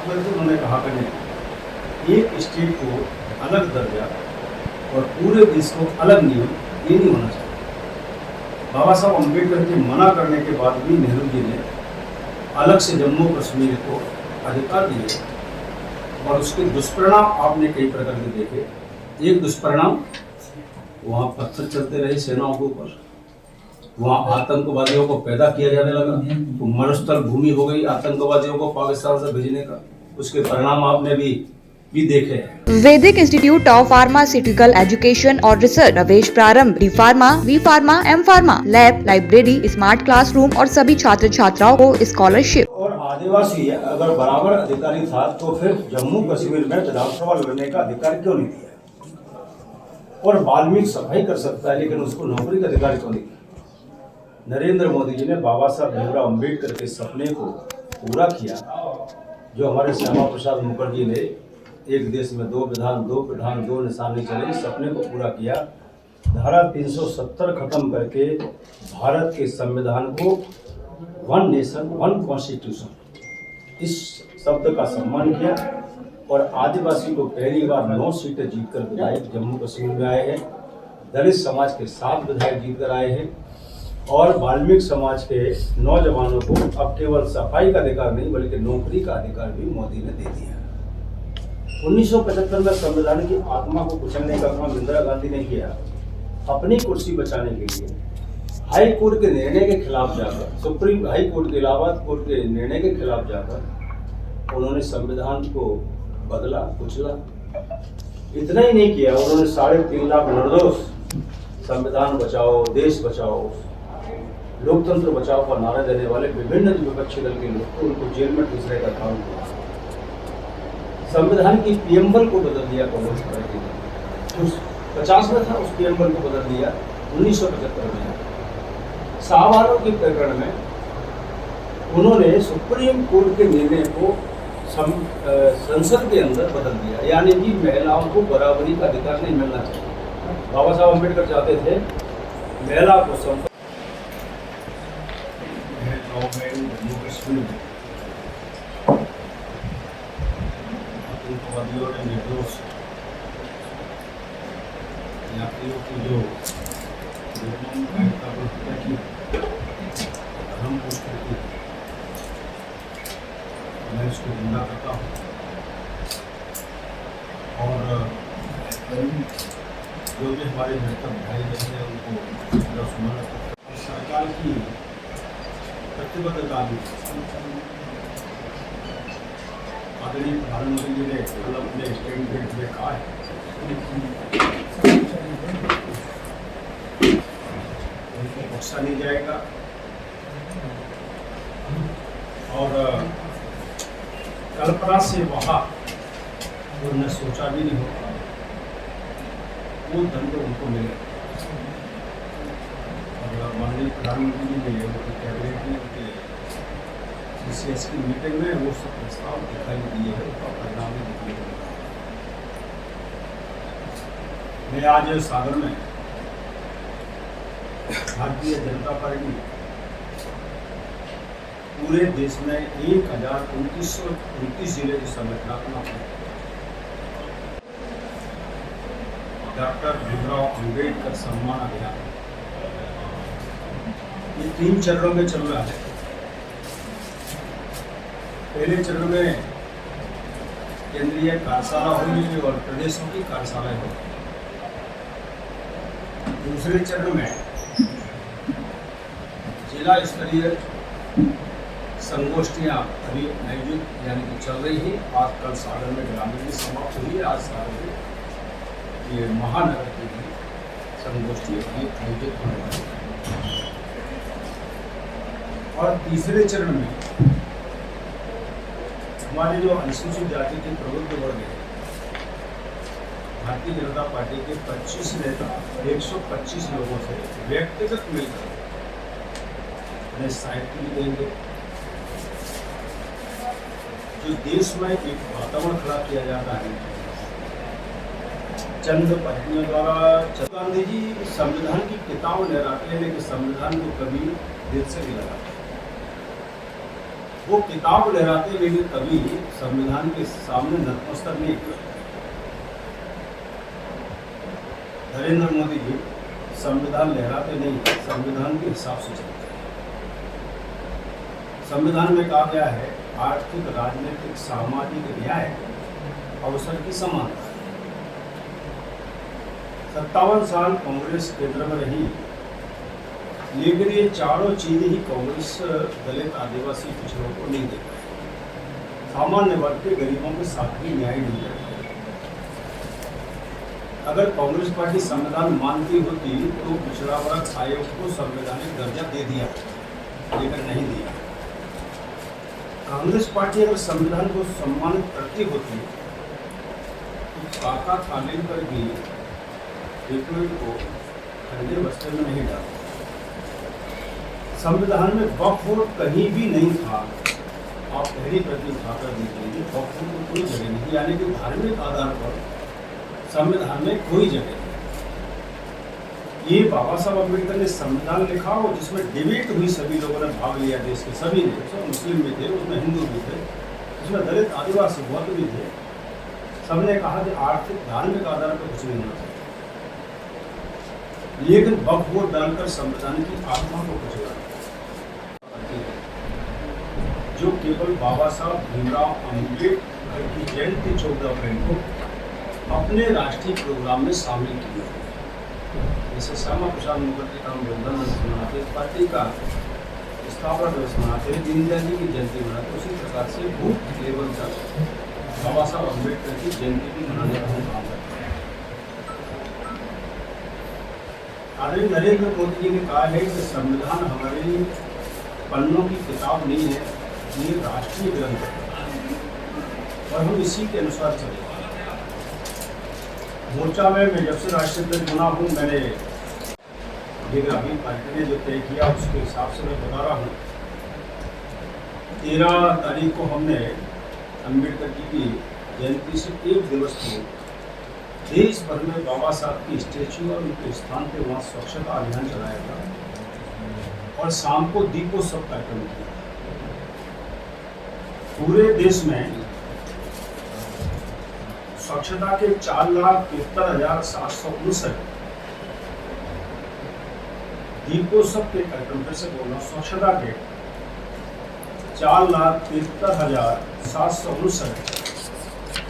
बात करते उन्होंने कहा कि नहीं, एक स्टेट को अलग दर्जा और पूरे देश को अलग नियम, ये नहीं होना चाहिए। बाबा साहब अम्बेडकर के मना करने के बाद भी नेहरू जी ने अलग से जम्मू कश्मीर को अधिकार दिए और उसके दुष्परिणाम आपने कई प्रकार के देखे। एक दुष्परिणाम, वहाँ पत्थर चलते रहे सेनाओं के ऊपर, वहाँ आतंकवादियों को पैदा किया जाने लगा, तो मरुस्थल भूमि हो गई आतंकवादियों को पाकिस्तान से भेजने का। उसके परिणाम आपने भी देखे हैं। Vedic institute of pharmaceutical education और रिसर्च, प्रवेश प्रारंभ, D pharma, V pharma, M pharma, lab, library, smart classroom और सभी छात्र छात्राओं को स्कॉलरशिप। और आदिवासी अगर बराबर अधिकारी था तो फिर जम्मू कश्मीर में विधानसभा लड़ने का अधिकार क्यों नहीं दिया? और वाल्मीकि सफाई कर सकता है लेकिन उसको नौकरी का अधिकार क्यों नहीं दिया? नरेंद्र मोदी जी ने बाबा साहब भीमराव अम्बेडकर के सपने को पूरा किया, जो हमारे श्यामा प्रसाद मुखर्जी ने एक देश में दो विधान दो निशान नहीं चले, सपने को पूरा किया। धारा 370 खत्म करके भारत के संविधान को वन नेशन वन कॉन्स्टिट्यूशन इस शब्द का सम्मान किया और आदिवासी को पहली बार 9 सीटें जीतकर विधायक जम्मू कश्मीर में आए हैं। दलित समाज के 7 विधायक जीतकर आए हैं और वाल्मीकि समाज के नौजवानों को अब केवल सफाई का अधिकार नहीं बल्कि नौकरी का अधिकार भी मोदी ने दे दिया। 1975 में संविधान की आत्मा को कुचलने का काम इंदिरा गांधी ने किया। अपनी कुर्सी बचाने के लिए हाई कोर्ट के निर्णय के खिलाफ जाकर, सुप्रीम हाई कोर्ट के इलाहाबाद कोर्ट के निर्णय के खिलाफ जाकर उन्होंने संविधान को बदला, कुचला। इतना ही नहीं किया, उन्होंने 3.5 लाख निर्दोष संविधान बचाओ, देश बचाओ, लोकतंत्र बचाओ का नारा देने वाले विभिन्न विपक्षी दल के लोग को उनको जेल में ठूसने का काम किया। संविधान की पीएमएल को बदल दिया कांग्रेस पार्टी ने, 50 में था, उस पीएमएल को बदल दिया 1975 में। शाहबानो के प्रकरण में उन्होंने सुप्रीम कोर्ट के निर्णय को संसद के अंदर बदल दिया, यानी कि महिलाओं को बराबरी का अधिकार नहीं मिलना चाहिए। बाबा साहब अम्बेडकर चाहते थे महिला को जम्मू कश्मीर में आतंकवादियों ने निर्दोष यात्रियों की जो हत्या की, हम उसकी मैं इसको निंदा करता हूँ और जो भी हमारे मृतक भाई बहन हैं उनको सुना सरकार की प्रतिबद्धता भी। आदरणीय प्रधानमंत्री जी ने कल अपने स्टेटमेंट में कहा है उनको बख्शा नहीं जाएगा और कल्पना से वहाँ उन्होंने सोचा भी नहीं होगा वो दंड उनको मिलेगा। और माननीय प्रधानमंत्री जी ने उनकी कैबिनेट में उनके CCS की मीटिंग में वो सब प्रस्ताव दिखाई दिए है, उसका परिणाम भी दिखाई दिया। मैं आज सागर में भारतीय जनता पार्टी पूरे देश में 1029 जिले की संगठनात्मक डॉक्टर भीमराव अम्बेडकर सम्मान अभियान, ये 3 चरणों में चल रहा है। पहले चरण में केंद्रीय कार्यशाला होगी और प्रदेशों की कार्यशालाएं होगी। दूसरे चरण में जिला स्तरीय संगोष्ठियाँ अभी आयोजित यानी कि चल रही है। आज कल सागर में ग्रामीण की समाप्त हुई है, आज सागर में ये महानगर की भी संगोष्ठी अभी आयोजित होने वाली है। और तीसरे चरण में हमारे जो अनुसूचित जाति के प्रबुद्ध वर्ग है, भारतीय जनता पार्टी के 25 नेता 125 लोगों से व्यक्तिगत मिलकर उन्हें साइकिल देंगे। जो देश में एक वातावरण खड़ा किया जाता है चंद पत्नियों द्वारा। गांधी जी संविधान की किताब लहराते हैं लेकिन संविधान को कभी दिल से भी लगाते। वो किताब लहराते हुए कभी संविधान के सामने नतमस्तक नहीं हुए। नरेंद्र मोदी जी संविधान लहराते नहीं, संविधान के हिसाब से चलते हैं। संविधान में कहा गया है आर्थिक, राजनीतिक, सामाजिक न्याय, अवसर की समानता। 57 साल कांग्रेस केंद्र में रही, लेकिन ये चारों चीजें ही कांग्रेस दलित, आदिवासी, पिछड़ों को नहीं दे पाई। सामान्य वर्ग के गरीबों के साथ भी न्याय नहीं दे पाई। अगर कांग्रेस पार्टी संविधान मानती होती तो पिछड़ा वर्ग आयोग को संवैधानिक दर्जा दे दिया, लेकिन नहीं दिया। कांग्रेस पार्टी अगर संविधान को सम्मानित करती होती तो काका कालेलकर की रिपोर्ट को ठंडे बस्ते में नहीं डाला। संविधान में वक्फ बोर्ड कहीं भी नहीं था। आप पहली प्रति उठाकर देख लीजिए, वक्फ बोर्ड को कोई जगह नहीं, यानी कि धार्मिक आधार पर संविधान में कोई जगह नहीं। ये बाबा साहब अम्बेडकर ने संविधान लिखा और जिसमें डिबेट हुई, सभी लोगों ने भाग लिया, देश के सभी ने, उसमें मुस्लिम भी थे, उसमें हिंदू भी थे, उसमें दलित, आदिवासी, बौद्ध भी थे। सबने कहा कि आर्थिक, धार्मिक आधार पर कुछ नहीं होना चाहिए, लेकिन वक्फ बोर्ड डालकर संविधान की आत्मा को कुचला, जो केवल बाबा साहब भीमराव अम्बेडकर की जयंती 14 अप्रैल को अपने राष्ट्रीय प्रोग्राम में शामिल किए। जैसे श्यामा प्रसाद मुखर्जी का हम योगदान मनाते, पार्टी का स्थापना दिवस मनाते हैं, दीनदयाल जी की जयंती मनाते, उसी प्रकार से बूथ लेवल तक बाबा साहब अम्बेडकर की जयंती भी मनाने का हम काम करते हैं। आदरणीय नरेंद्र मोदी जी ने कहा है कि संविधान हमारी पन्नों की किताब नहीं है, ये राष्ट्रीय ग्रंथ है और हम इसी के अनुसार चलेंगे। मोर्चा में मैं जब से राष्ट्रीय अध्यक्ष बना हूँ, मैंने अभी पार्टी ने जो तय किया उसके हिसाब से मैं बता रहा हूँ। 13 तारीख को हमने अम्बेडकर जी की जयंती से एक दिवस पूर्व देश भर में बाबा साहब की स्टैच्यू और उनके स्थान पे वहाँ स्वच्छता अभियान चलाया था और शाम को दीपोत्सव कार्यक्रम किया। पूरे देश में स्वच्छता के 4,73,759 दीपोत्सव के कार्यक्रम, फिर से बोल रहा हूँ, स्वच्छता के 4,73,759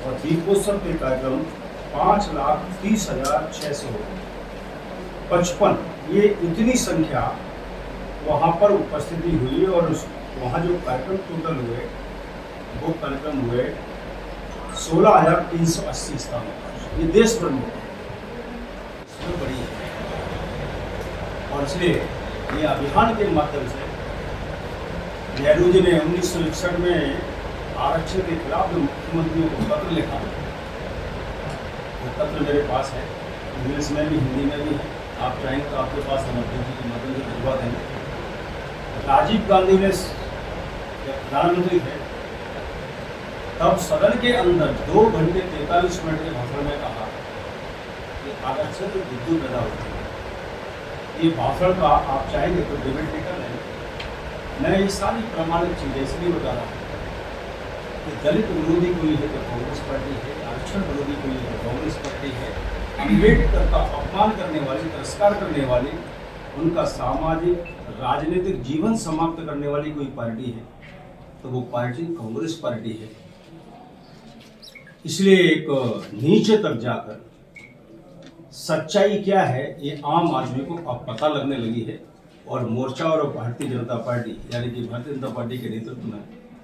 और दीपोत्सव के कार्यक्रम 5,30,655। ये इतनी संख्या वहाँ पर उपस्थिति हुई और वहाँ जो कार्यक्रम टोटल हुए, वो कार्यक्रम हुए 16,380 स्थानों पर। ये देश भर में इसमें बड़ी है और इसलिए ये अभियान के माध्यम से नेहरू जी ने 1961 में आरक्षण के खिलाफ जो मुख्यमंत्रियों को पत्र लिखा, वो पत्र मेरे पास है, इंग्लिश में भी, हिंदी में भी है। आप चाहेंगे तो आपके पास हम अपने जी के माध्यम से भिजवा देंगे। राजीव गांधी ने जब प्रधानमंत्री थे तब सदन के अंदर 2 घंटे 43 मिनट के भाषण में कहा कि आरक्षण से बुद्धू पैदा होती है। ये भाषण का आप चाहेंगे तो डिबेट भी कर लेंगे। मैं ये सारी प्रमाणित चीजें इसलिए बता रहा हूँ कि दलित विरोधी कोई है तो कांग्रेस पार्टी है, आरक्षण विरोधी कोई है तो कांग्रेस पार्टी है, अम्बेडकर का अपमान करने वाली, तिरस्कार करने वाली, उनका सामाजिक, राजनीतिक जीवन समाप्त करने वाली कोई पार्टी है तो वो पार्टी कांग्रेस पार्टी है। इसलिए एक नीचे तक जाकर सच्चाई क्या है ये आम आदमी को अब पता लगने लगी है और मोर्चा और भारतीय जनता पार्टी, यानी कि भारतीय जनता पार्टी के नेतृत्व में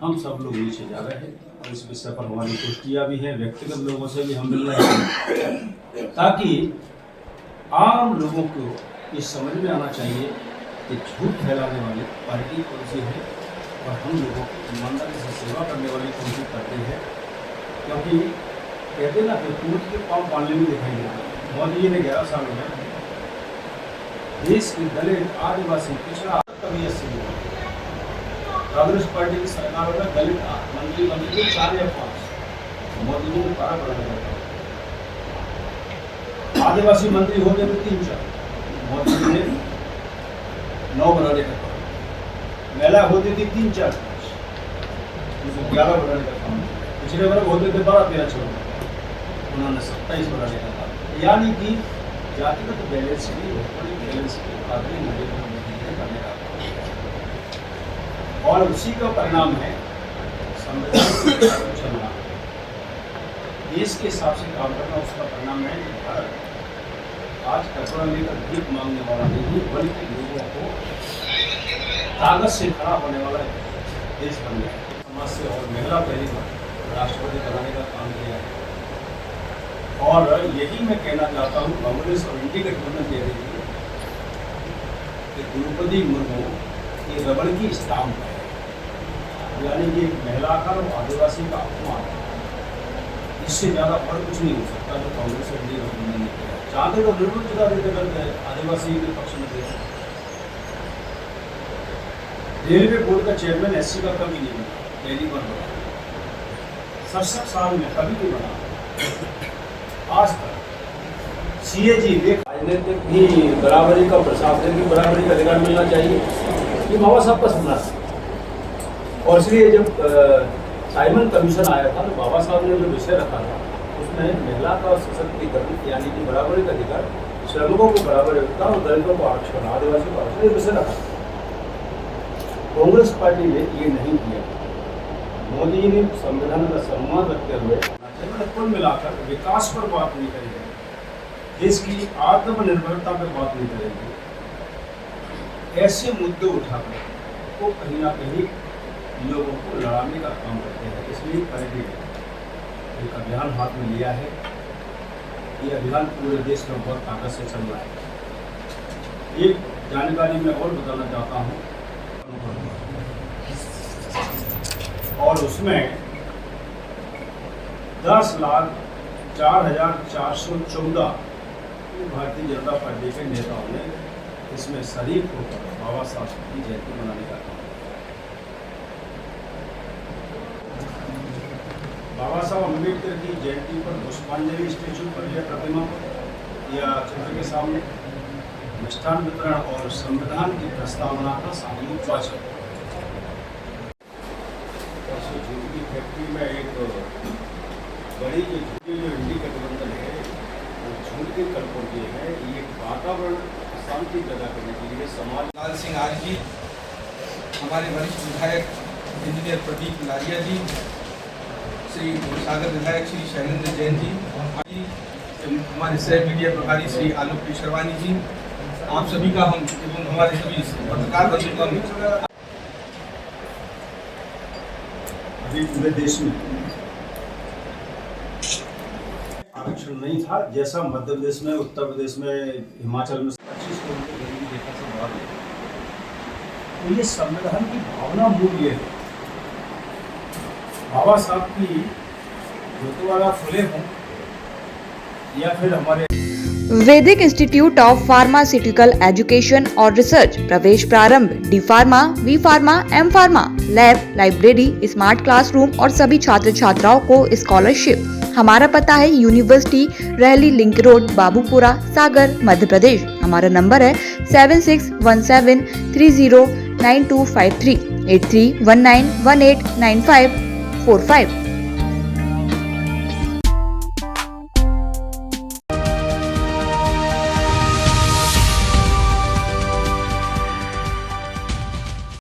हम सब लोग नीचे जा रहे हैं और इस विषय पर हमारी पुष्टियाँ भी हैं, व्यक्तिगत लोगों से भी हम मिल रहे हैं, ताकि आम लोगों को ये समझ में आना चाहिए कि झूठ फैलाने वाली पार्टी कौन सी है और हम लोगों को ईमानदारी से सेवा करने वाली कौन सी पार्टी है। क्योंकि कहते ना कि टूट के पाँव पालने में दिखाई देता। मोदी जी ने 11 साल में देश की दलित, आदिवासी, पिछड़ा कभी 80 कांग्रेस पार्टी की सरकारों में दलित मंत्री बने थे 4 या 5, मोदी जी ने 12 बढ़ाने का। आदिवासी मंत्री हो गए थे 3-4, मोदी जी ने 9 बनाने का। महिला होती थी 3-4-5, 11 बढ़ाने का काम, पिछले वर्ग होते थे 12-13-14, उन्होंने 27 बढ़ाने का काम, यानी कि जातिगत बैलेंस की भौगोलिक बैलेंस की आदमी नरेंद्र मोदी ने करने का काम किया। और उसी का परिणाम है संविधान के खिलाफ चलना, देश के हिसाब से काम करना। उसका परिणाम है कि भारत आज कचरा लेकर भीख मांगने वाला नहीं, बल्कि लोगों को ताकत से खड़ा होने वाला देश बन गया। समाज से और महिला पहली बार राष्ट्रपति बनाने का काम किया है। और यही मैं कहना चाहता हूँ, कांग्रेस और इंडी गठबंधन कह रही है कि द्रौपदी मुर्मू ये रबड़ की स्टाम्प है, यानी कि एक महिला का और आदिवासी का अपमान, इससे ज़्यादा और कुछ नहीं हो सकता जो कांग्रेस और इंडी गठबंधन ने किया। चाहते तो बिल्कुल जुदा देते आदिवासी के पक्ष में दिया। रेलवे बोर्ड का चेयरमैन एससी का कभी नहीं बना, पहली बार बना। 67 साल में कभी नहीं बना आज तक। CAG राजनीतिक भी बराबरी का, प्रशासन की बराबरी का अधिकार मिलना चाहिए, ये बाबा साहब का सपना था। और इसलिए जब साइमन कमीशन आया था तो बाबा साहब ने जो विषय रखा था उसमें महिला का सशक्तिकरण, यानी कि बराबरी का अधिकार, श्रमिकों को बराबर योग्यता और दलितों को आरक्षण, आदिवासी को आरक्षण, ये विषय रखा। कांग्रेस पार्टी ने ये नहीं किया। मोदी ने संविधान का सम्मान रखते हुए कुल मिलाकर विकास पर बात नहीं करेंगे, देश की आत्मनिर्भरता पर बात नहीं करेंगे, ऐसे मुद्दे उठाकर वो कहीं ना कहीं लोगों को लड़ाने का काम करते हैं। इसलिए पार्टी ने एक अभियान हाथ में लिया है। ये अभियान पूरे देश में बहुत ताकत से चल रहा है। एक जानकारी मैं और बताना चाहता हूँ, और उसमें 10,04,414 भारतीय जनता पार्टी के नेताओं ने इसमें शरीक होकर बाबा साहब की जयंती मनाने का काम। बाबा साहब अम्बेडकर की जयंती पर पुष्पांजलि स्टेचू पर या प्रतिमा पर या चित्र के सामने मिष्ठान वितरण और संविधान की प्रस्तावना का सामूहिक वाचन। फैक्ट्री में एक बड़ी जो इंडी गठबंधन है वो झूठ के कल्पों की है। ये वातावरण शांति पैदा करने के लिए समाज। लाल सिंह आर्य जी, हमारे वरिष्ठ विधायक इंजीनियर प्रदीप लारिया जी, श्री सागर विधायक श्री शैलेंद्र जैन जी, हमारे सह मीडिया प्रभारी श्री आलोक केशरवानी जी, आप सभी का हम एवं हमारे सभी पत्रकार बंधुओं का अभी पूरे देश में आरक्षण नहीं था, जैसा मध्य प्रदेश में, उत्तर प्रदेश में, हिमाचल में 25 करोड़ की गरीबी रेखा से बाहर है। तो ये संविधान की भावना मूल्य है। बाबा साहब की ज्योतिवाला फुले हों या फिर हमारे Vedic institute of pharmaceutical education और रिसर्च प्रवेश प्रारंभ D pharma, V pharma, M pharma, lab, library, smart classroom और सभी छात्र छात्राओं को स्कॉलरशिप। हमारा पता है यूनिवर्सिटी रहली लिंक रोड, बाबूपुरा, सागर, मध्य प्रदेश। हमारा नंबर है 7617309253 8319189545।